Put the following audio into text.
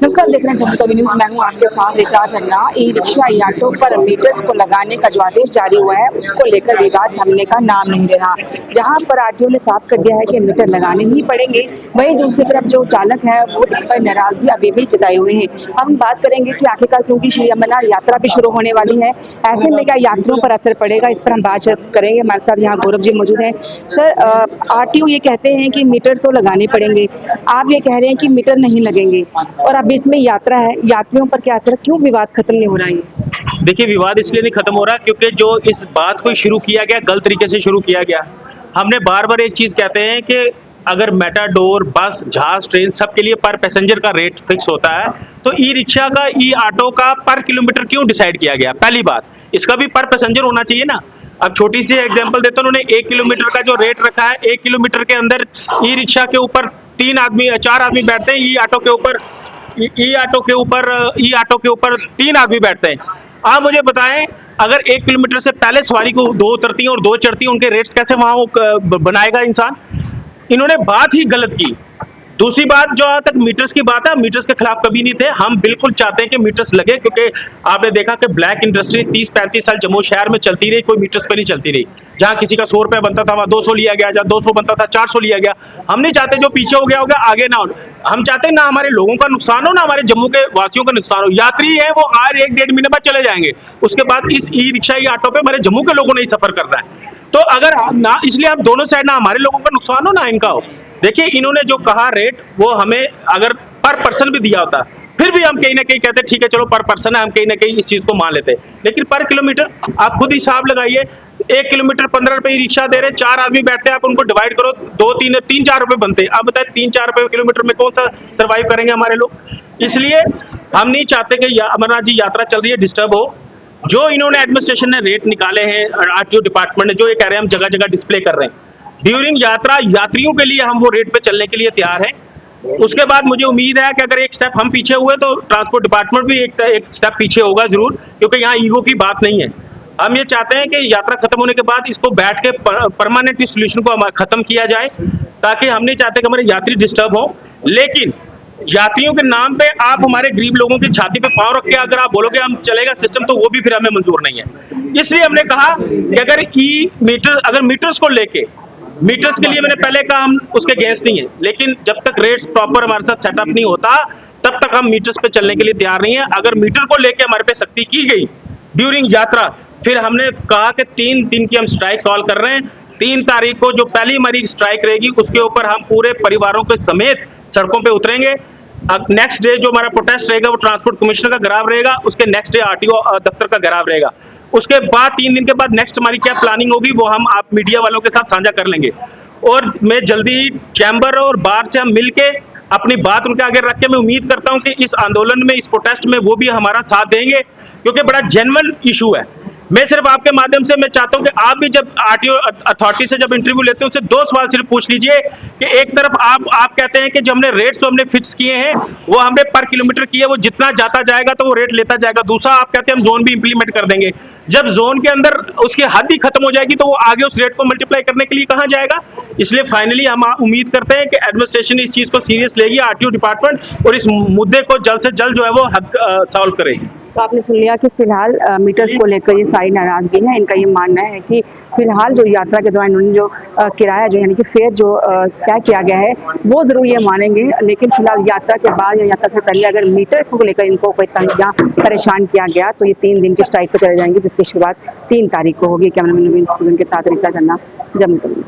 नमस्कार, देख रहे हैं जम्मू तवी न्यूज़। मैं हूं आपके साथ रिचा चन्ना। ई रिक्शा ई ऑटो पर मीटर्स को लगाने का जो आदेश जारी हुआ है, उसको लेकर विवाद थमने का नाम नहीं ले रहा। जहां पर आरटीओ ने साफ कर दिया है कि मीटर लगाने ही पड़ेंगे, वहीं दूसरी तरफ जो चालक है वो इस पर नाराजगी अभी भी जताए हुए हैं। हम बात करेंगे कि आखिरकार क्योंकि श्री अमरनाथ यात्रा भी शुरू होने वाली है, ऐसे में क्या यात्रियों पर असर पड़ेगा, इस पर हम बातचीत करेंगे। हमारे साथ यहाँ गौरव जी मौजूद हैं। सर, आरटीओ ये कहते हैं कि मीटर तो लगाने पड़ेंगे, आप ये कह रहे हैं कि मीटर नहीं लगेंगे, और अब इसमें यात्रा है, यात्रियों पर क्या असर, क्यों विवाद खत्म नहीं हो रहा है? देखिए, विवाद इसलिए नहीं खत्म हो रहा क्योंकि जो इस बात को शुरू किया गया गलत तरीके से शुरू किया गया। हमने बार बार एक चीज कहते हैं कि अगर मेटाडोर, बस, जहाज, ट्रेन सबके लिए पर पैसेंजर का रेट फिक्स होता है, तो ई रिक्शा का, ई ऑटो का पर किलोमीटर क्यों डिसाइड किया गया? पहली बात, इसका भी पर पैसेंजर होना चाहिए ना। अब छोटी सी एग्जांपल देता हूं, उन्होंने 1 किलोमीटर का जो रेट रखा है, 1 किलोमीटर के अंदर ई रिक्शा के ऊपर 4 आदमी बैठते हैं, ई ऑटो के ऊपर 3 आदमी बैठते हैं। आप मुझे बताएं, अगर 1 किलोमीटर से पहले सवारी को 2 उतरती हैं और 2 चढ़ती हैं, उनके रेट्स कैसे वहां वो बनाएगा इंसान? इन्होंने बात ही गलत की। दूसरी बात, जो आज तक मीटर्स की बात है, मीटर्स के खिलाफ कभी नहीं थे। हम बिल्कुल चाहते हैं कि मीटर्स लगे, क्योंकि आपने देखा कि ब्लैक इंडस्ट्री 30-35 साल जम्मू शहर में चलती रही, कोई मीटर्स पर नहीं चलती रही। जहां किसी का 100 रुपए बनता था, वहां 200 लिया गया, जहां 200 बनता था 400 लिया गया। हम नहीं चाहते जो पीछे हो गया आगे ना हो। हम चाहते हैं ना हमारे लोगों का नुकसान हो, ना हमारे जम्मू के वासियों का नुकसान हो। यात्री है वो आज 1-1.5 महीने बाद चले जाएंगे, उसके बाद इस ई रिक्शा, ई ऑटो पे हमारे जम्मू के लोगों ने ही सफर करना है। तो अगर ना, इसलिए आप दोनों साइड, ना हमारे लोगों का नुकसान हो ना इनका हो। देखिए, इन्होंने जो कहा रेट, वो हमें अगर पर पर्सन भी दिया होता, फिर भी हम कहीं ना कहीं कहते ठीक है चलो पर पर्सन है, हम कहीं ना कहीं इस चीज को मान लेते। लेकिन पर किलोमीटर आप खुद हिसाब लगाइए, 1 किलोमीटर 15 रुपए रिक्शा दे रहे, 4 आदमी बैठते हैं, आप उनको डिवाइड करो, 3-4 रुपए बनते हैं। अब बताए 3-4 रुपए किलोमीटर में कौन सा सर्वाइव करेंगे हमारे लोग? इसलिए हम नहीं चाहते कि अमरनाथ जी यात्रा चल रही है डिस्टर्ब हो। जो इन्होंने एडमिनिस्ट्रेशन ने रेट निकाले हैं, आरटीओ डिपार्टमेंट ने जो ये कह रहे हैं हम जगह जगह डिस्प्ले कर रहे हैं ड्यूरिंग यात्रा, यात्रियों के लिए हम वो रेट पे चलने के लिए तैयार हैं। उसके बाद मुझे उम्मीद है कि अगर एक स्टेप हम पीछे हुए तो ट्रांसपोर्ट डिपार्टमेंट भी एक स्टेप पीछे होगा जरूर, क्योंकि यहाँ ईगो की बात नहीं है। हम ये चाहते हैं कि यात्रा खत्म होने के बाद इसको बैठ के परमानेंटली सोल्यूशन को खत्म किया जाए, ताकि हम नहीं चाहते कि हमारे यात्री डिस्टर्ब हो। लेकिन यात्रियों के नाम पे आप हमारे गरीब लोगों की छाती पे पांव रख के अगर आप बोलोगे हम चलेगा सिस्टम, तो वो भी फिर हमें मंजूर नहीं है। इसलिए हमने कहा कि अगर मीटर्स को लेके, मीटर्स के लिए मैंने पहले कहा हम उसके अगेंस्ट नहीं है, लेकिन जब तक रेट्स प्रॉपर हमारे साथ सेटअप नहीं होता, तब तक हम मीटर्स पे चलने के लिए तैयार नहीं है। अगर मीटर को लेके हमारे पे सख्ती की गई ड्यूरिंग यात्रा, फिर हमने कहा कि 3 दिन की हम स्ट्राइक कॉल कर रहे हैं। 3 तारीख को जो पहली हमारी स्ट्राइक रहेगी, उसके ऊपर हम पूरे परिवारों के समेत सड़कों पे उतरेंगे। नेक्स्ट डे जो हमारा प्रोटेस्ट रहेगा वो ट्रांसपोर्ट कमिश्नर का घेराव रहेगा, उसके नेक्स्ट डे आरटीओ दफ्तर का घेराव रहेगा। उसके बाद 3 दिन के बाद नेक्स्ट हमारी क्या प्लानिंग होगी वो हम आप मीडिया वालों के साथ साझा कर लेंगे। और मैं जल्दी चैम्बर और बार से हम मिलके अपनी बात उनके आगे रख के, मैं उम्मीद करता हूं कि इस आंदोलन में, इस प्रोटेस्ट में वो भी हमारा साथ देंगे, क्योंकि बड़ा जेन्युइन इशू है। मैं सिर्फ आपके माध्यम से मैं चाहता हूं कि आप भी जब आरटीओ अथॉरिटी से जब इंटरव्यू लेते हैं, उससे 2 सवाल सिर्फ पूछ लीजिए कि एक तरफ आप कहते हैं कि जो हमने रेट्स जो हमने फिक्स किए हैं वो हमने पर किलोमीटर किए, वो जितना जाता जाएगा तो वो रेट लेता जाएगा। दूसरा, आप कहते हैं हम जोन भी इंप्लीमेंट कर देंगे। जब जोन के अंदर उसकी हद ही खत्म हो जाएगी तो वो आगे उस रेट को मल्टीप्लाई करने के लिए कहां जाएगा? इसलिए फाइनली हम उम्मीद करते हैं कि एडमिनिस्ट्रेशन इस चीज को सीरियस लेगी, आरटीओ डिपार्टमेंट, और इस मुद्दे को जल्द से जल्द जो है वो सॉल्व करेगी। तो आपने सुन लिया कि फिलहाल मीटर्स को लेकर ये सारी नाराजगी है। इनका ये मानना है कि फिलहाल जो यात्रा के दौरान इन्होंने जो किराया जो यानी कि फेयर जो तय किया गया है वो जरूर ये मानेंगे, लेकिन फिलहाल यात्रा के बाद या यात्रा से पहले अगर मीटर को लेकर इनको कोई तंग या परेशान किया गया तो ये 3 दिन की स्ट्राइक पर चले जाएंगे, जिसकी शुरुआत 3 तारीख को होगी। कैमरामैन नवीन के साथ रिचा चन्ना, जम्मू।